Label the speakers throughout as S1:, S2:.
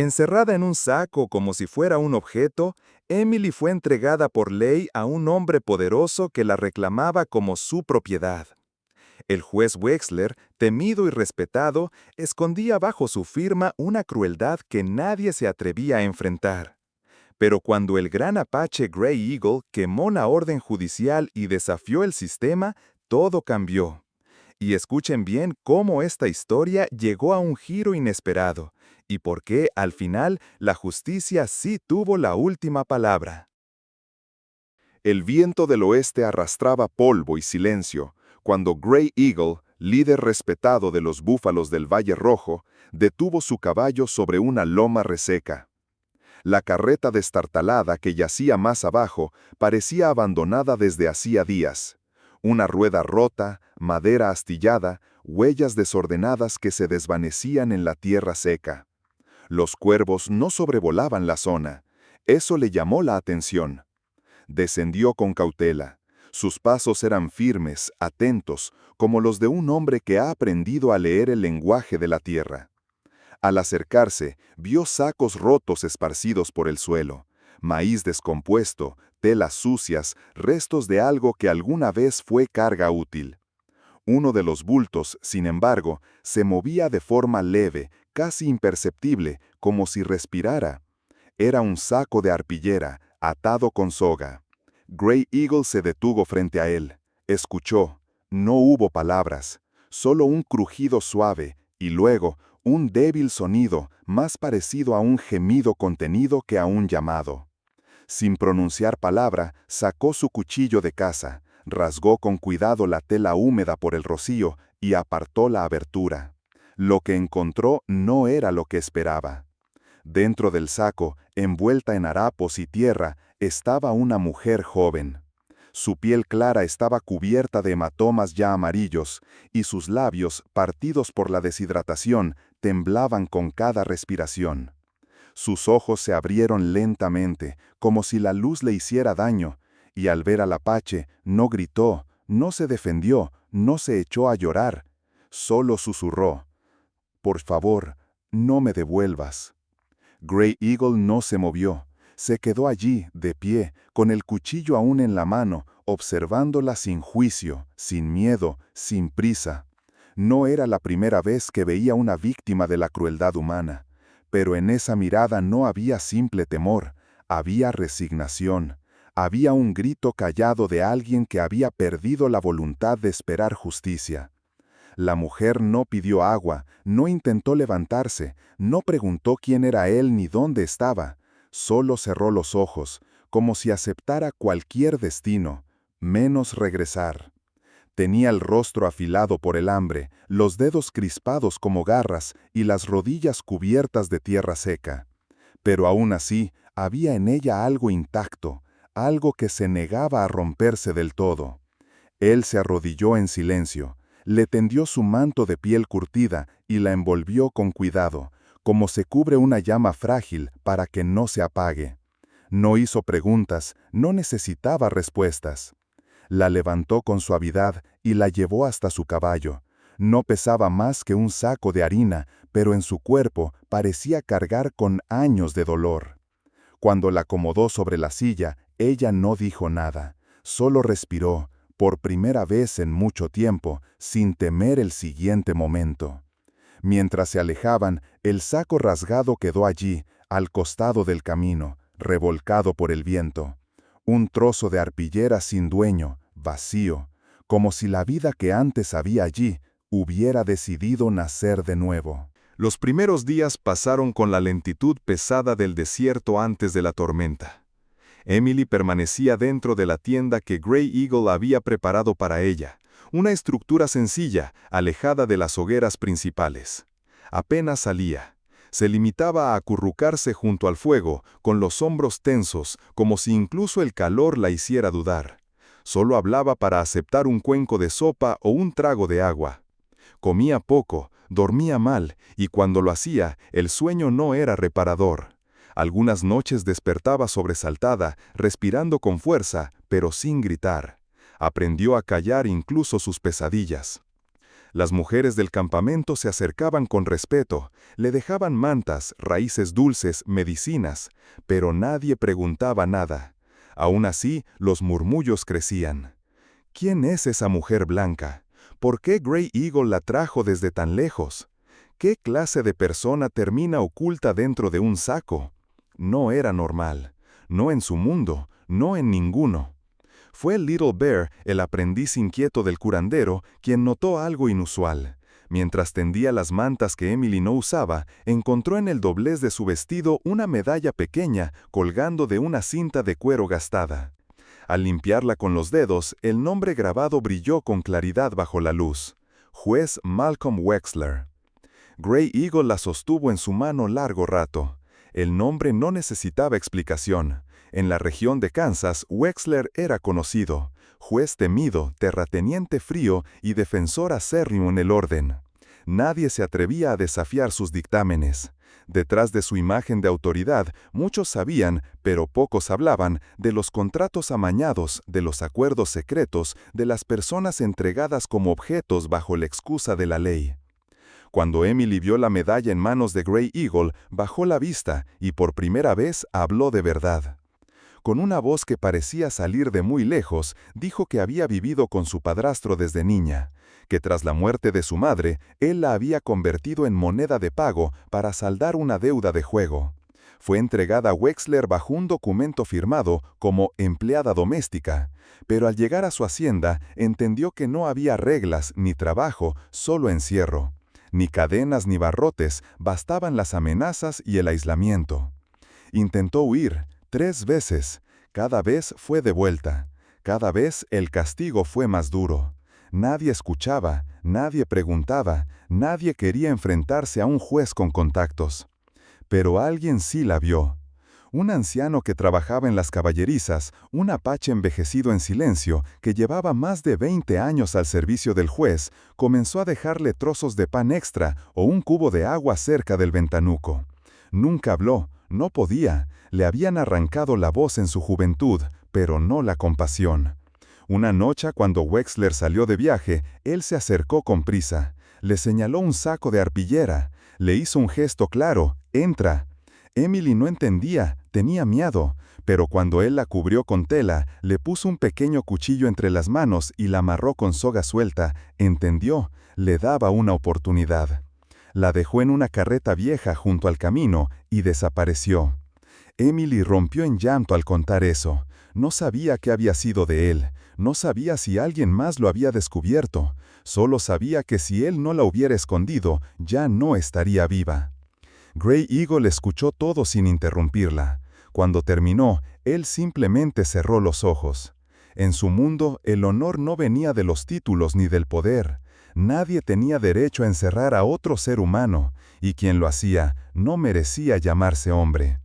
S1: Encerrada en un saco como si fuera un objeto, Emily fue entregada por ley a un hombre poderoso que la reclamaba como su propiedad. El juez Wexler, temido y respetado, escondía bajo su firma una crueldad que nadie se atrevía a enfrentar. Pero cuando el gran apache Grey Eagle quemó la orden judicial y desafió el sistema, todo cambió. Y escuchen bien cómo esta historia llegó a un giro inesperado, y por qué, al final, la justicia sí tuvo la última palabra.
S2: El viento del oeste arrastraba polvo y silencio, cuando Grey Eagle, líder respetado de los búfalos del Valle Rojo, detuvo su caballo sobre una loma reseca. La carreta destartalada que yacía más abajo parecía abandonada desde hacía días. Una rueda rota, madera astillada, huellas desordenadas que se desvanecían en la tierra seca. Los cuervos no sobrevolaban la zona. Eso le llamó la atención. Descendió con cautela. Sus pasos eran firmes, atentos, como los de un hombre que ha aprendido a leer el lenguaje de la tierra. Al acercarse, vio sacos rotos esparcidos por el suelo, maíz descompuesto, telas sucias, restos de algo que alguna vez fue carga útil. Uno de los bultos, sin embargo, se movía de forma leve, casi imperceptible, como si respirara. Era un saco de arpillera, atado con soga. Grey Eagle se detuvo frente a él. Escuchó. No hubo palabras, solo un crujido suave, y luego un débil sonido, más parecido a un gemido contenido que a un llamado. Sin pronunciar palabra, sacó su cuchillo de caza, rasgó con cuidado la tela húmeda por el rocío y apartó la abertura. Lo que encontró no era lo que esperaba. Dentro del saco, envuelta en harapos y tierra, estaba una mujer joven. Su piel clara estaba cubierta de hematomas ya amarillos, y sus labios, partidos por la deshidratación, temblaban con cada respiración. Sus ojos se abrieron lentamente, como si la luz le hiciera daño, y al ver al apache, no gritó, no se defendió, no se echó a llorar. Solo susurró: «Por favor, no me devuelvas». Grey Eagle no se movió. Se quedó allí, de pie, con el cuchillo aún en la mano, observándola sin juicio, sin miedo, sin prisa. No era la primera vez que veía una víctima de la crueldad humana, pero en esa mirada no había simple temor, había resignación, había un grito callado de alguien que había perdido la voluntad de esperar justicia. La mujer no pidió agua, no intentó levantarse, no preguntó quién era él ni dónde estaba. Solo cerró los ojos, como si aceptara cualquier destino, menos regresar. Tenía el rostro afilado por el hambre, los dedos crispados como garras y las rodillas cubiertas de tierra seca. Pero aún así, había en ella algo intacto, algo que se negaba a romperse del todo. Él se arrodilló en silencio. Le tendió su manto de piel curtida y la envolvió con cuidado, como se cubre una llama frágil para que no se apague. No hizo preguntas, no necesitaba respuestas. La levantó con suavidad y la llevó hasta su caballo. No pesaba más que un saco de harina, pero en su cuerpo parecía cargar con años de dolor. Cuando la acomodó sobre la silla, ella no dijo nada, solo respiró, por primera vez en mucho tiempo, sin temer el siguiente momento. Mientras se alejaban, el saco rasgado quedó allí, al costado del camino, revolcado por el viento. Un trozo de arpillera sin dueño, vacío, como si la vida que antes había allí hubiera decidido nacer de nuevo.
S1: Los primeros días pasaron con la lentitud pesada del desierto antes de la tormenta. Emily permanecía dentro de la tienda que Grey Eagle había preparado para ella, una estructura sencilla, alejada de las hogueras principales. Apenas salía. Se limitaba a acurrucarse junto al fuego, con los hombros tensos, como si incluso el calor la hiciera dudar. Solo hablaba para aceptar un cuenco de sopa o un trago de agua. Comía poco, dormía mal, y cuando lo hacía, el sueño no era reparador. Algunas noches despertaba sobresaltada, respirando con fuerza, pero sin gritar. Aprendió a callar incluso sus pesadillas. Las mujeres del campamento se acercaban con respeto, le dejaban mantas, raíces dulces, medicinas, pero nadie preguntaba nada. Aún así, los murmullos crecían. ¿Quién es esa mujer blanca? ¿Por qué Grey Eagle la trajo desde tan lejos? ¿Qué clase de persona termina oculta dentro de un saco? No era normal. No en su mundo, no en ninguno. Fue Little Bear, el aprendiz inquieto del curandero, quien notó algo inusual. Mientras tendía las mantas que Emily no usaba, encontró en el doblez de su vestido una medalla pequeña colgando de una cinta de cuero gastada. Al limpiarla con los dedos, el nombre grabado brilló con claridad bajo la luz. Juez Malcolm Wexler. Grey Eagle la sostuvo en su mano largo rato. El nombre no necesitaba explicación. En la región de Kansas, Wexler era conocido, juez temido, terrateniente frío y defensor acérrimo en el orden. Nadie se atrevía a desafiar sus dictámenes. Detrás de su imagen de autoridad, muchos sabían, pero pocos hablaban, de los contratos amañados, de los acuerdos secretos, de las personas entregadas como objetos bajo la excusa de la ley. Cuando Emily vio la medalla en manos de Grey Eagle, bajó la vista y por primera vez habló de verdad. Con una voz que parecía salir de muy lejos, dijo que había vivido con su padrastro desde niña, que tras la muerte de su madre, él la había convertido en moneda de pago para saldar una deuda de juego. Fue entregada a Wexler bajo un documento firmado como empleada doméstica, pero al llegar a su hacienda entendió que no había reglas ni trabajo, solo encierro. Ni cadenas ni barrotes, bastaban las amenazas y el aislamiento. Intentó huir 3 veces, cada vez fue devuelta, cada vez el castigo fue más duro. Nadie escuchaba, nadie preguntaba, nadie quería enfrentarse a un juez con contactos. Pero alguien sí la vio. Un anciano que trabajaba en las caballerizas, un apache envejecido en silencio, que llevaba más de 20 años al servicio del juez, comenzó a dejarle trozos de pan extra o un cubo de agua cerca del ventanuco. Nunca habló, no podía, le habían arrancado la voz en su juventud, pero no la compasión. Una noche, cuando Wexler salió de viaje, él se acercó con prisa. Le señaló un saco de arpillera. Le hizo un gesto claro, «Entra». Emily no entendía, tenía miedo, pero cuando él la cubrió con tela, le puso un pequeño cuchillo entre las manos y la amarró con soga suelta, entendió, le daba una oportunidad. La dejó en una carreta vieja junto al camino y desapareció. Emily rompió en llanto al contar eso. No sabía qué había sido de él, no sabía si alguien más lo había descubierto, solo sabía que si él no la hubiera escondido, ya no estaría viva. Grey Eagle escuchó todo sin interrumpirla. Cuando terminó, él simplemente cerró los ojos. En su mundo, el honor no venía de los títulos ni del poder. Nadie tenía derecho a encerrar a otro ser humano, y quien lo hacía no merecía llamarse hombre.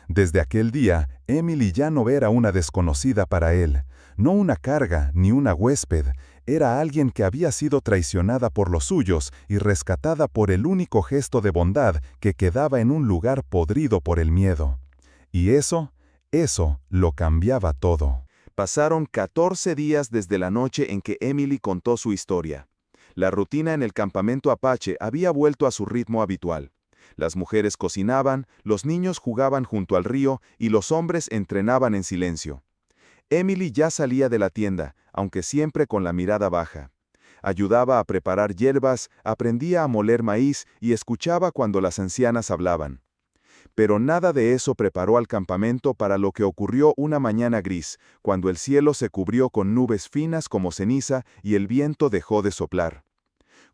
S1: Desde aquel día, Emily ya no era una desconocida para él, no una carga ni una huésped, era alguien que había sido traicionada por los suyos y rescatada por el único gesto de bondad que quedaba en un lugar podrido por el miedo. Y eso lo cambiaba todo.
S2: Pasaron 14 días desde la noche en que Emily contó su historia. La rutina en el campamento Apache había vuelto a su ritmo habitual. Las mujeres cocinaban, los niños jugaban junto al río y los hombres entrenaban en silencio. Emily ya salía de la tienda, aunque siempre con la mirada baja. Ayudaba a preparar hierbas, aprendía a moler maíz y escuchaba cuando las ancianas hablaban. Pero nada de eso preparó al campamento para lo que ocurrió una mañana gris, cuando el cielo se cubrió con nubes finas como ceniza y el viento dejó de soplar.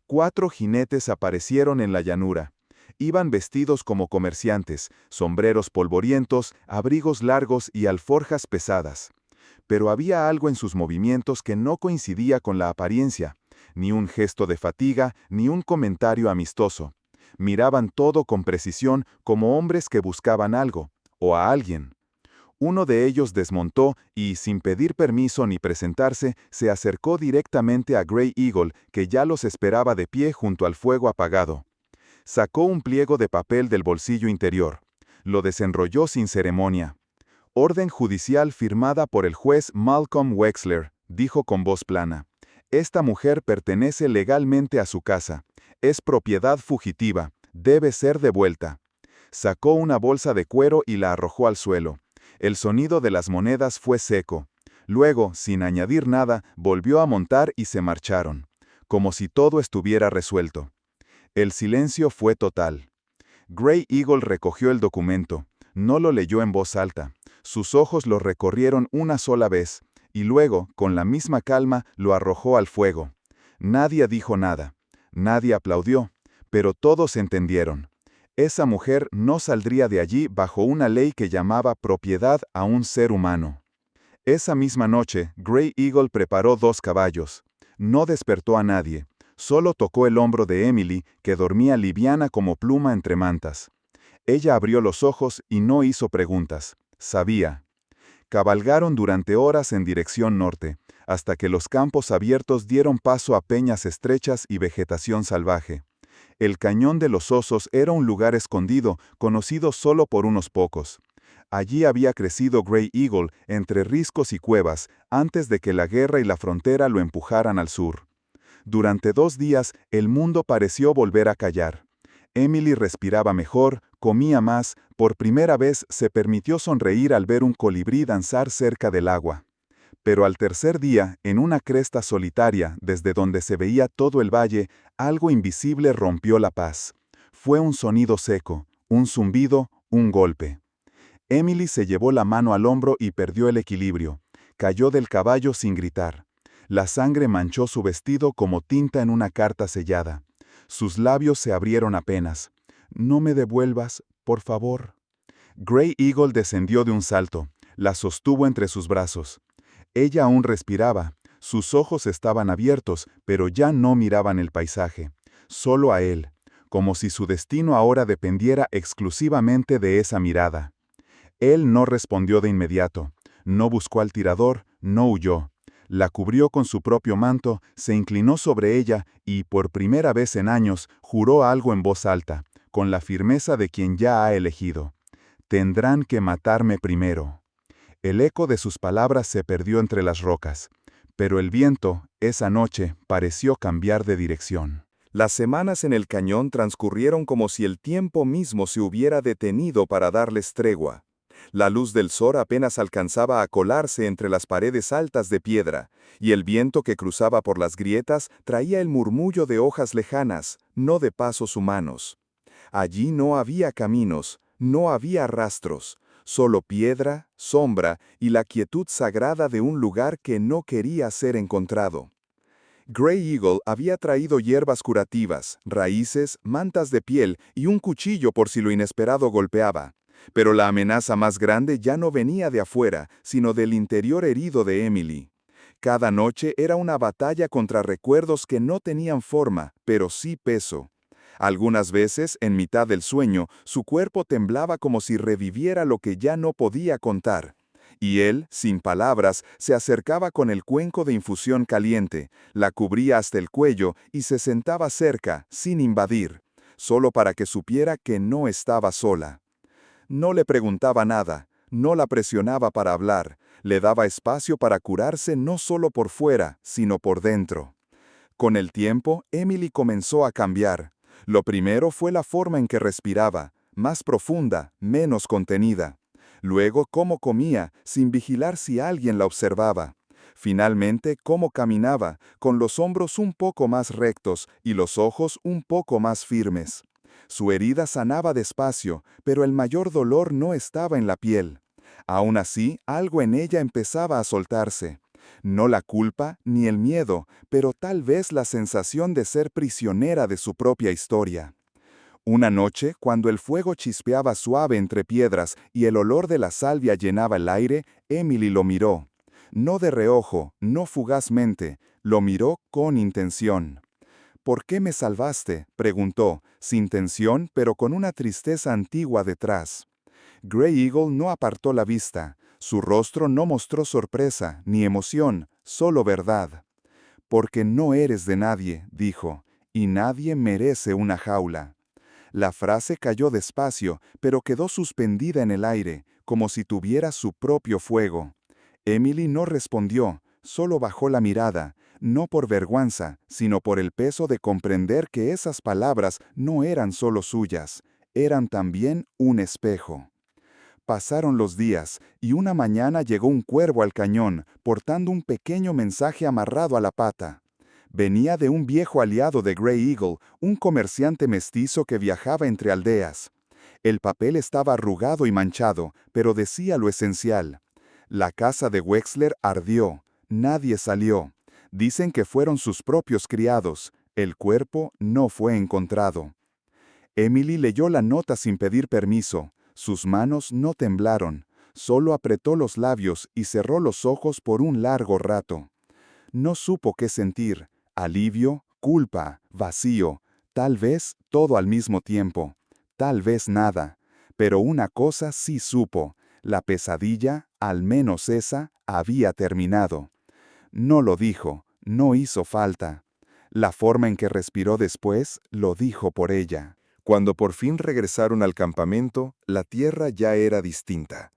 S2: 4 jinetes aparecieron en la llanura. Iban vestidos como comerciantes, sombreros polvorientos, abrigos largos y alforjas pesadas. Pero había algo en sus movimientos que no coincidía con la apariencia, ni un gesto de fatiga, ni un comentario amistoso. Miraban todo con precisión como hombres que buscaban algo, o a alguien. Uno de ellos desmontó y, sin pedir permiso ni presentarse, se acercó directamente a Grey Eagle, que ya los esperaba de pie junto al fuego apagado. Sacó un pliego de papel del bolsillo interior. Lo desenrolló sin ceremonia. «Orden judicial firmada por el juez Malcolm Wexler», dijo con voz plana.
S1: Esta mujer pertenece legalmente a su casa. Es propiedad fugitiva. Debe ser devuelta. Sacó una bolsa de cuero y la arrojó al suelo. El sonido de las monedas fue seco. Luego, sin añadir nada, volvió a montar y se marcharon, como si todo estuviera resuelto. El silencio fue total. Grey Eagle recogió el documento. No lo leyó en voz alta. Sus ojos lo recorrieron una sola vez, y luego, con la misma calma, lo arrojó al fuego. Nadie dijo nada. Nadie aplaudió, pero todos entendieron. Esa mujer no saldría de allí bajo una ley que llamaba propiedad a un ser humano. Esa misma noche, Grey Eagle preparó 2 caballos. No despertó a nadie. Solo tocó el hombro de Emily, que dormía liviana como pluma entre mantas. Ella abrió los ojos y no hizo preguntas. Sabía. Cabalgaron durante horas en dirección norte, hasta que los campos abiertos dieron paso a peñas estrechas y vegetación salvaje. El Cañón de los Osos era un lugar escondido, conocido solo por unos pocos. Allí había crecido Grey Eagle entre riscos y cuevas, antes de que la guerra y la frontera lo empujaran al sur. Durante 2 días, el mundo pareció volver a callar. Emily respiraba mejor, comía más, por primera vez se permitió sonreír al ver un colibrí danzar cerca del agua. Pero al tercer día, en una cresta solitaria, desde donde se veía todo el valle, algo invisible rompió la paz. Fue un sonido seco, un zumbido, un golpe. Emily se llevó la mano al hombro y perdió el equilibrio. Cayó del caballo sin gritar. La sangre manchó su vestido como tinta en una carta sellada. Sus labios se abrieron apenas. «No me devuelvas, por favor». Grey Eagle descendió de un salto. La sostuvo entre sus brazos. Ella aún respiraba. Sus ojos estaban abiertos, pero ya no miraban el paisaje. Solo a él, como si su destino ahora dependiera exclusivamente de esa mirada. Él no respondió de inmediato. No buscó al tirador, no huyó. La cubrió con su propio manto, se inclinó sobre ella y, por primera vez en años, juró algo en voz alta, con la firmeza de quien ya ha elegido. «Tendrán que matarme primero». El eco de sus palabras se perdió entre las rocas, pero el viento, esa noche, pareció cambiar de dirección.
S2: Las semanas en el cañón transcurrieron como si el tiempo mismo se hubiera detenido para darles tregua. La luz del sol apenas alcanzaba a colarse entre las paredes altas de piedra, y el viento que cruzaba por las grietas traía el murmullo de hojas lejanas, no de pasos humanos. Allí no había caminos, no había rastros, solo piedra, sombra y la quietud sagrada de un lugar que no quería ser encontrado. Grey Eagle había traído hierbas curativas, raíces, mantas de piel y un cuchillo por si lo inesperado golpeaba. Pero la amenaza más grande ya no venía de afuera, sino del interior herido de Emily. Cada noche era una batalla contra recuerdos que no tenían forma, pero sí peso. Algunas veces, en mitad del sueño, su cuerpo temblaba como si reviviera lo que ya no podía contar. Y él, sin palabras, se acercaba con el cuenco de infusión caliente, la cubría hasta el cuello y se sentaba cerca, sin invadir, solo para que supiera que no estaba sola. No le preguntaba nada, no la presionaba para hablar, le daba espacio para curarse no solo por fuera, sino por dentro. Con el tiempo, Emily comenzó a cambiar. Lo primero fue la forma en que respiraba, más profunda, menos contenida. Luego, cómo comía, sin vigilar si alguien la observaba. Finalmente, cómo caminaba, con los hombros un poco más rectos y los ojos un poco más firmes. Su herida sanaba despacio, pero el mayor dolor no estaba en la piel. Aún así, algo en ella empezaba a soltarse. No la culpa ni el miedo, pero tal vez la sensación de ser prisionera de su propia historia. Una noche, cuando el fuego chispeaba suave entre piedras y el olor de la salvia llenaba el aire, Emily lo miró. No de reojo, no fugazmente, lo miró con intención. «¿Por qué me salvaste?», preguntó, sin tensión, pero con una tristeza antigua detrás. Grey Eagle no apartó la vista. Su rostro no mostró sorpresa, ni emoción, solo verdad. «Porque no eres de nadie», dijo, «y nadie merece una jaula». La frase cayó despacio, pero quedó suspendida en el aire, como si tuviera su propio fuego. Emily no respondió, solo bajó la mirada, no por vergüenza, sino por el peso de comprender que esas palabras no eran solo suyas, eran también un espejo. Pasaron los días, y una mañana llegó un cuervo al cañón, portando un pequeño mensaje amarrado a la pata. Venía de un viejo aliado de Grey Eagle, un comerciante mestizo que viajaba entre aldeas. El papel estaba arrugado y manchado, pero decía lo esencial. La casa de Wexler ardió. Nadie salió. Dicen que fueron sus propios criados. El cuerpo no fue encontrado. Emily leyó la nota sin pedir permiso. Sus manos no temblaron. Solo apretó los labios y cerró los ojos por un largo rato. No supo qué sentir. Alivio, culpa, vacío. Tal vez todo al mismo tiempo. Tal vez nada. Pero una cosa sí supo. La pesadilla, al menos esa, había terminado. No lo dijo, no hizo falta. La forma en que respiró después lo dijo por ella.
S1: Cuando por fin regresaron al campamento, la tierra ya era distinta.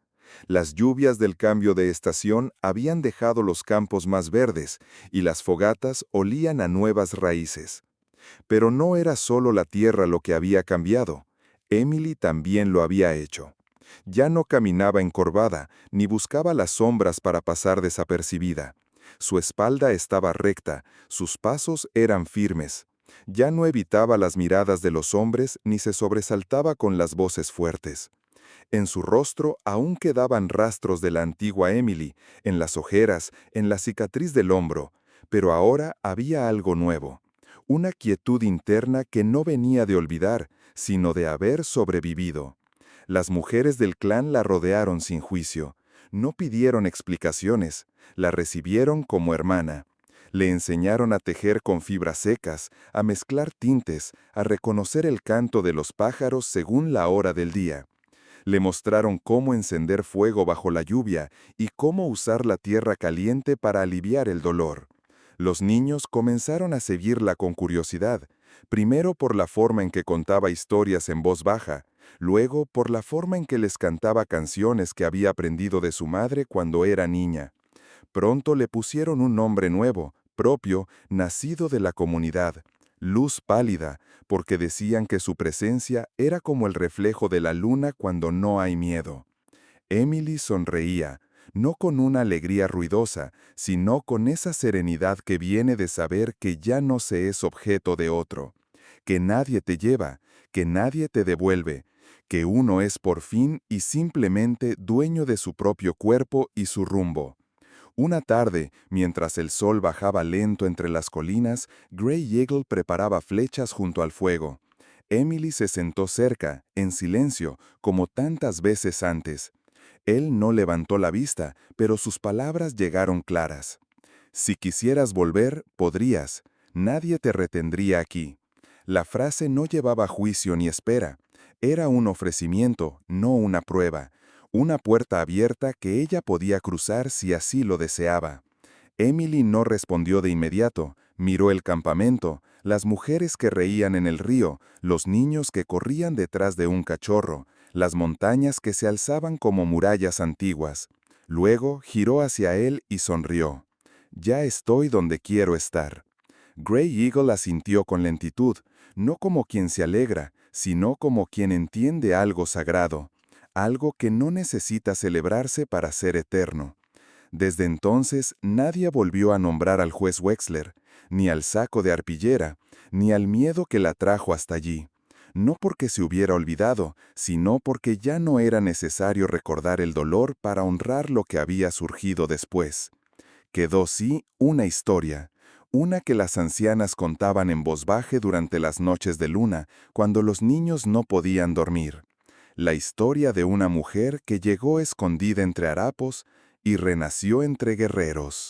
S1: Las lluvias del cambio de estación habían dejado los campos más verdes y las fogatas olían a nuevas raíces. Pero no era solo la tierra lo que había cambiado. Emily también lo había hecho. Ya no caminaba encorvada, ni buscaba las sombras para pasar desapercibida. Su espalda estaba recta, sus pasos eran firmes. Ya no evitaba las miradas de los hombres ni se sobresaltaba con las voces fuertes. En su rostro aún quedaban rastros de la antigua Emily, en las ojeras, en la cicatriz del hombro, pero ahora había algo nuevo. Una quietud interna que no venía de olvidar, sino de haber sobrevivido. Las mujeres del clan la rodearon sin juicio. No pidieron explicaciones, la recibieron como hermana. Le enseñaron a tejer con fibras secas, a mezclar tintes, a reconocer el canto de los pájaros según la hora del día. Le mostraron cómo encender fuego bajo la lluvia y cómo usar la tierra caliente para aliviar el dolor. Los niños comenzaron a seguirla con curiosidad, primero por la forma en que contaba historias en voz baja, luego por la forma en que les cantaba canciones que había aprendido de su madre cuando era niña. Pronto le pusieron un nombre nuevo, propio, nacido de la comunidad, Luz Pálida, porque decían que su presencia era como el reflejo de la luna cuando no hay miedo. Emily sonreía, no con una alegría ruidosa, sino con esa serenidad que viene de saber que ya no se es objeto de otro, que nadie te lleva, que nadie te devuelve, que uno es por fin y simplemente dueño de su propio cuerpo y su rumbo. Una tarde, mientras el sol bajaba lento entre las colinas, Grey Eagle preparaba flechas junto al fuego. Emily se sentó cerca, en silencio, como tantas veces antes. Él no levantó la vista, pero sus palabras llegaron claras. Si quisieras volver, podrías. Nadie te retendría aquí. La frase no llevaba juicio ni espera. Era un ofrecimiento, no una prueba. Una puerta abierta que ella podía cruzar si así lo deseaba. Emily no respondió de inmediato. Miró el campamento, las mujeres que reían en el río, los niños que corrían detrás de un cachorro, las montañas que se alzaban como murallas antiguas. Luego giró hacia él y sonrió. Ya estoy donde quiero estar. Grey Eagle asintió con lentitud, no como quien se alegra, sino como quien entiende algo sagrado, algo que no necesita celebrarse para ser eterno. Desde entonces nadie volvió a nombrar al juez Wexler, ni al saco de arpillera, ni al miedo que la trajo hasta allí. No porque se hubiera olvidado, sino porque ya no era necesario recordar el dolor para honrar lo que había surgido después. Quedó sí una historia, una que las ancianas contaban en voz baja durante las noches de luna, cuando los niños no podían dormir. La historia de una mujer que llegó escondida entre harapos y renació entre guerreros.